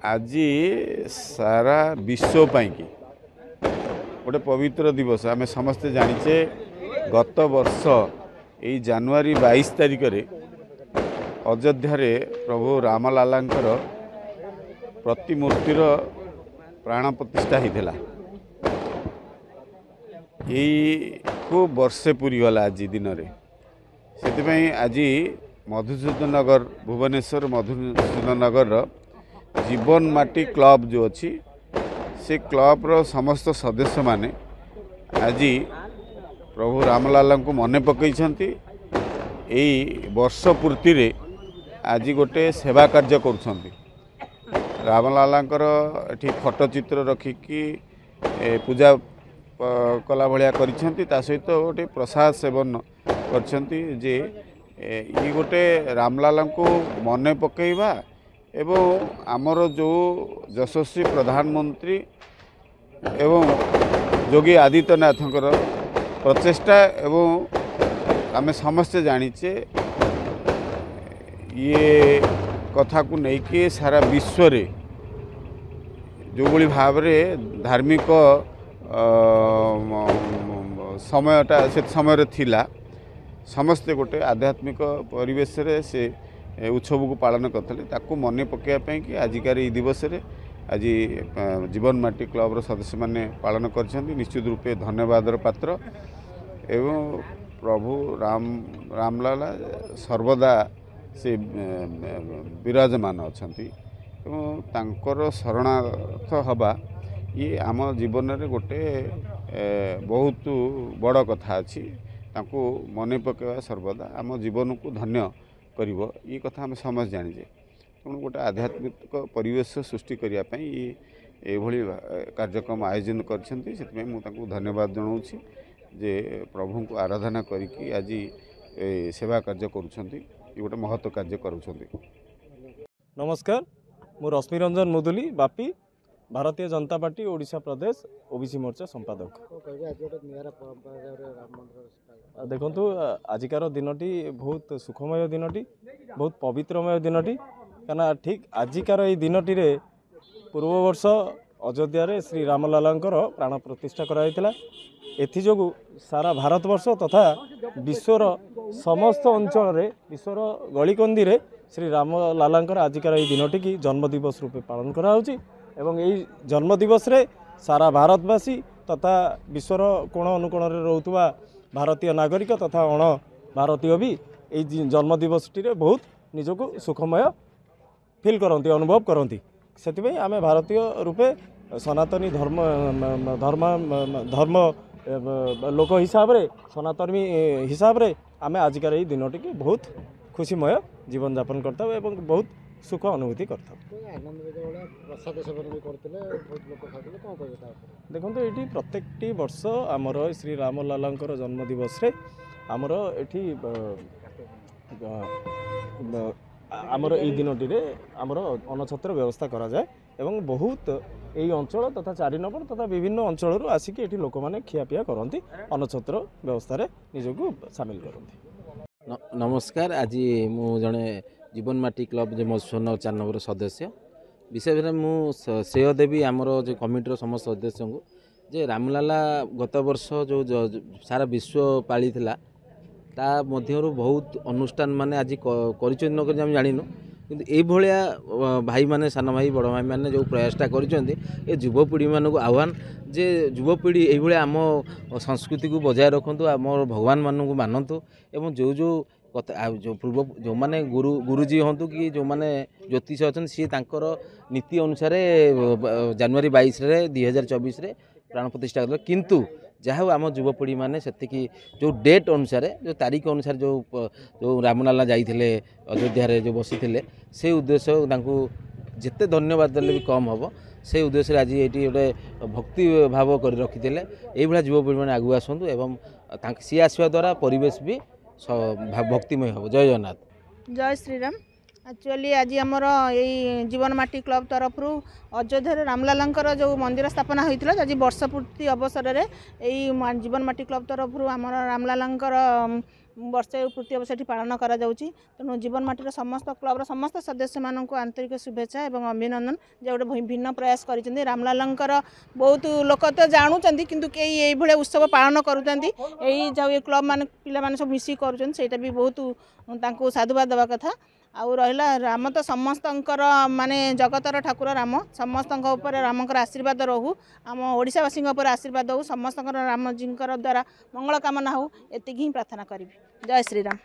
आज सारा विश्व की गोटे पवित्र दिवस आम समस्ते जानीचे गत वर्ष यही जनवरी 22 तारिख रे अयोध्या रे प्रभु रामलालांकर प्रतिमूर्तिर प्राण प्रतिष्ठा होता यही खूब वर्षे पूरी गला आज दिन में से आज मधुसूदन नगर भुवनेश्वर मधुसूदन नगर जीवन माटी क्लब जो अच्छी से क्लब रो समस्त सदस्य माने आज प्रभु रामलाला को मने पकईछंती यही वर्ष पूर्ति रे आज गोटे सेवा कार्य करुछंती रामलालांकर एठी फोटोचित्र रखिकी पूजा कला भलिया करिछंती ता सहित गोटे प्रसाद सेवन करछंती जे ये गोटे रामलाला को मने पकईबा एवं आमर जो यशस्वी प्रधानमंत्री एवं योगी आदित्यनाथंकर प्रचेष्टा एवं आमे समस्ते जानीचे ये कथा को लेकिन सारा विश्व रे जो भली भाव रे धार्मिक समयटा से समय थिला समस्ते गोटे आध्यात्मिक परिवेश रे से उत्सव को पालन करते ताकू मन पकड़ापी कि आजिकार ये दिवस रे आज जीवन माटी क्लब सदस्य माने पालन कर निश्चित रूपे धन्यवाद पात्र एवं प्रभु रामलाला सर्वदा से विराजमान अछंती एवं तांकर शरणार्थ हवा ये आम जीवन रे गोटे बहुत बड़ कथा अच्छी तांको मन पकेवा सर्वदा आम जीवन को धन्य करिवो ये कथा हम समझ जानीजे तेणु गोटे आध्यात्मिक परिवेश सृष्टि करने ये कार्यक्रम आयोजन करछंती से मुझे धन्यवाद जनाऊँगी जे प्रभु को आराधना करी आज सेवा कार्य करुछंती ये गोटे महत्व कार्य करुछंती। नमस्कार मु रश्मि रंजन मुदुली बापी भारतीय जनता पार्टी ओडिशा प्रदेश ओबीसी मोर्चा संपादक। देखु आजिकार दिनटी बहुत सुखमय दिनटी बहुत पवित्रमय दिनटी कहना ठीक आजिकार ये दिनटी रे पूर्व वर्ष अयोध्या रे श्री रामलालांकर प्राण प्रतिष्ठा कराइथिला एथिजोगु सारा भारतवर्ष तथा विश्वर समस्त अंचल रे विश्वर गलीकंदी रे श्री रामलालांकर आजिकार ये दिनटी की जन्मदिवस रूपे पालन करा होची एवं यही जन्मदिवस रे सारा भारतवासी तथा विश्वर कोण अनुकोण रोथुवा भारतीय नागरिक तथा अण भारतीय भी यही जन्मदिवसटी रे बहुत निजको सुखमय फील करती अनुभव करती से आम भारतीय रूपे सनातनी धर्म धर्म धर्म लोक हिसाब रे सनातनी हिसाब रे आम आजिकार ये दिनटी की बहुत खुशीमय जीवन यापन करता एवं बहुत सुख अनुभूति करता। देखो ये प्रत्येक वर्ष आमर श्री रामलालांकर जन्मदिवस रे आमर एठी आमर ये दिनटी रे आमर अनछत्र व्यवस्था करा जाए एवं बहुत यही अंचल तथा 4 नंबर तथा विभिन्न अंचल आसिक ये लोक मैंने खियापिया करती अनछत्र व्यवस्था निजक सामिल करती। नमस्कार आज मु जड़े जीवन माटी क्लब जो मधुसूदन 4 नंबर सदस्य विशेष में श्रेय देवी आमर जो कमिटर समस्त सदस्य को जे रामलाला गत वर्ष जो सारा विश्व पाली ता मध्यरु बहुत अनुष्ठान माने आज कर जानिनु किंतु ए भलिया भाई माने सान भाई बड़ भाई माने जो प्रयासटा करिसेंती ए युवपीढ़ी मानक आह्वान जे युवपीढ़ी ए भलिया आम संस्कृति को बजाय रखंतु आम भगवान मानक मानतु एवं जो जो कथा जो पूर्व जो माने गुरुजी हूँ कि जो माने ज्योतिष अच्छा सी तांकर नीति अनुसार जनवरी 22 रे 2024 रे प्राण प्रतिष्ठा कर किंतु जहाँ आम युवपीढ़ी मैंने से जो डेट अनुसार जो तारीख अनुसार जो रामलाला जाइए अयोध्या रे जो बसी से उद्देश्य जिते धन्यवाद देले भी कम हम से उद्देश्य आज ये गोटे भक्ति भाव कर रखी ये युवपीढ़ी मैंने आगु आसतु एवं सी आसवा द्वारा परिवेश भी भक्तिमय हम। जय जगन्नाथ जय श्रीराम। एक्चुअली आज आमर यही जीवन माटी क्लब तरफ अयोध्या रामलालांकर जो मंदिर स्थापना होता आज वर्ष पूर्ति अवसर में यही जीवन माटी क्लब तरफ आमर रामलालांकर ବର୍ଷେ ପୂର୍ତ୍ତି ଅବସର ଏଠି ପାଳନ କରାଯାଉଛି। ତେଣୁ ଜୀବନ ମାଟିର ସମସ୍ତ କ୍ଲବ୍ର ସମସ୍ତ ସଦସ୍ୟମାନଙ୍କୁ ଆନ୍ତରିକ ଶୁଭେଚ୍ଛା ଏବଂ ଅଭିନନ୍ଦନ ଯେ ଗୋଟେ ଭିନ୍ନ ପ୍ରୟାସ କରିଛନ୍ତି। ରାମଲାଲାଙ୍କର ବହୁତ ଲୋକ ତ ଜାଣୁଛନ୍ତି କିନ୍ତୁ କେହି ଏଇଭଳିଆ ଉତ୍ସବ ପାଳନ କରୁଛନ୍ତି। ଏଇ ଯେଉଁ ଏ କ୍ଲବ୍ ମାନେ ପିଲାମାନେ ସବୁ ମିଶିକି କରୁଛନ୍ତି ସେଇଟା ବି ବହୁତ ତାଙ୍କୁ ସାଧୁବାଦ ଦେବା କଥା। ଆଉ ରହିଲା ରାମ ତ ସମସ୍ତଙ୍କର ମାନେ ଜଗତର ଠାକୁର ରାମ, ସମସ୍ତଙ୍କ ଉପରେ ରାମଙ୍କର ଆଶୀର୍ବାଦ ରହୁ, ଆମ ଓଡ଼ିଶାବାସୀଙ୍କ ଉପରେ ଆଶୀର୍ବାଦ ହେଉ, ସମସ୍ତଙ୍କର ରାମଜୀଙ୍କର ଦ୍ୱାରା ମଙ୍ଗଳ କାମନା ହେଉ, ଏତିକି ହିଁ ପ୍ରାର୍ଥନା କରିବି। ଜୟ ଶ୍ରୀରାମ।